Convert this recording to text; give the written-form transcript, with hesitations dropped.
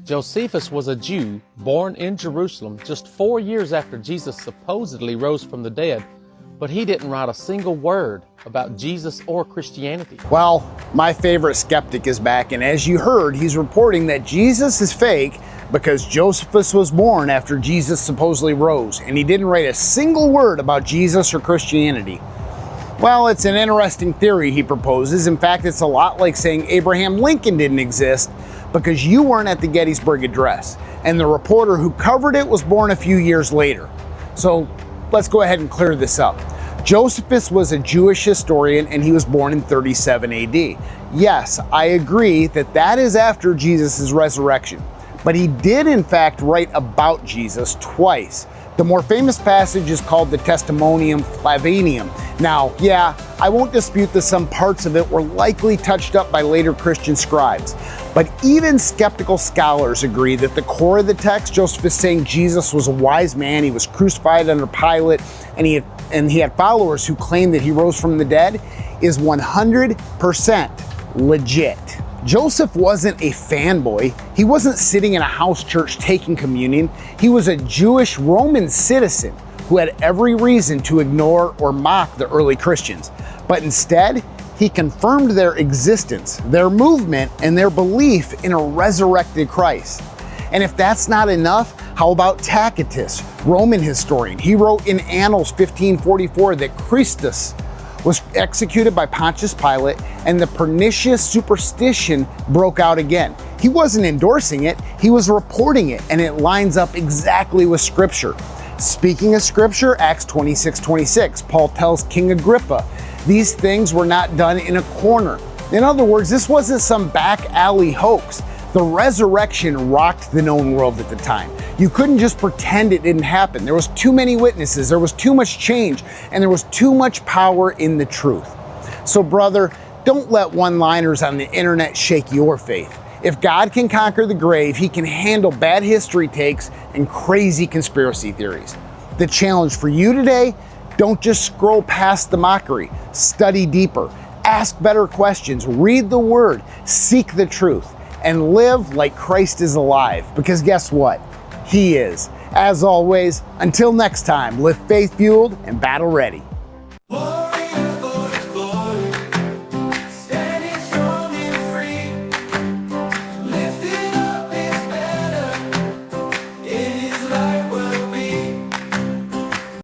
Josephus was a Jew born in Jerusalem just 4 years after Jesus supposedly rose from the dead, but he didn't write a single word about Jesus or Christianity. Well, my favorite skeptic is back, and as you heard, he's reporting that Jesus is fake because Josephus was born after Jesus supposedly rose, and he didn't write a single word about Jesus or Christianity. Well, it's an interesting theory he proposes. In fact, it's a lot like saying Abraham Lincoln didn't exist because you weren't at the Gettysburg Address, and the reporter who covered it was born a few years later. So let's go ahead and clear this up. Josephus was a Jewish historian, and he was born in 37 AD. Yes, I agree that that is after Jesus' resurrection, but he did in fact write about Jesus twice. The more famous passage is called the Testimonium Flavianum. Now, yeah, I won't dispute that some parts of it were likely touched up by later Christian scribes, but even skeptical scholars agree that the core of the text, Josephus saying Jesus was a wise man, he was crucified under Pilate, and he had followers who claimed that he rose from the dead, is 100% legit. Joseph wasn't a fanboy. He wasn't sitting in a house church taking communion. He was a Jewish Roman citizen who had every reason to ignore or mock the early Christians. But instead, he confirmed their existence, their movement, and their belief in a resurrected Christ. And if that's not enough, how about Tacitus, Roman historian? He wrote in Annals 1544 that Christus was executed by Pontius Pilate, and the pernicious superstition broke out again. He wasn't endorsing it, he was reporting it, and it lines up exactly with Scripture. Speaking of Scripture, Acts 26:26, Paul tells King Agrippa, these things were not done in a corner. In other words, this wasn't some back alley hoax. The resurrection rocked the known world at the time. You couldn't just pretend it didn't happen. There was too many witnesses, there was too much change, and there was too much power in the truth. So brother, don't let one-liners on the internet shake your faith. If God can conquer the grave, he can handle bad history takes and crazy conspiracy theories. The challenge for you today, don't just scroll past the mockery. Study deeper, ask better questions, read the word, seek the truth, and live like Christ is alive, because guess what? He is. As always, until next time, live faith-fueled and battle-ready.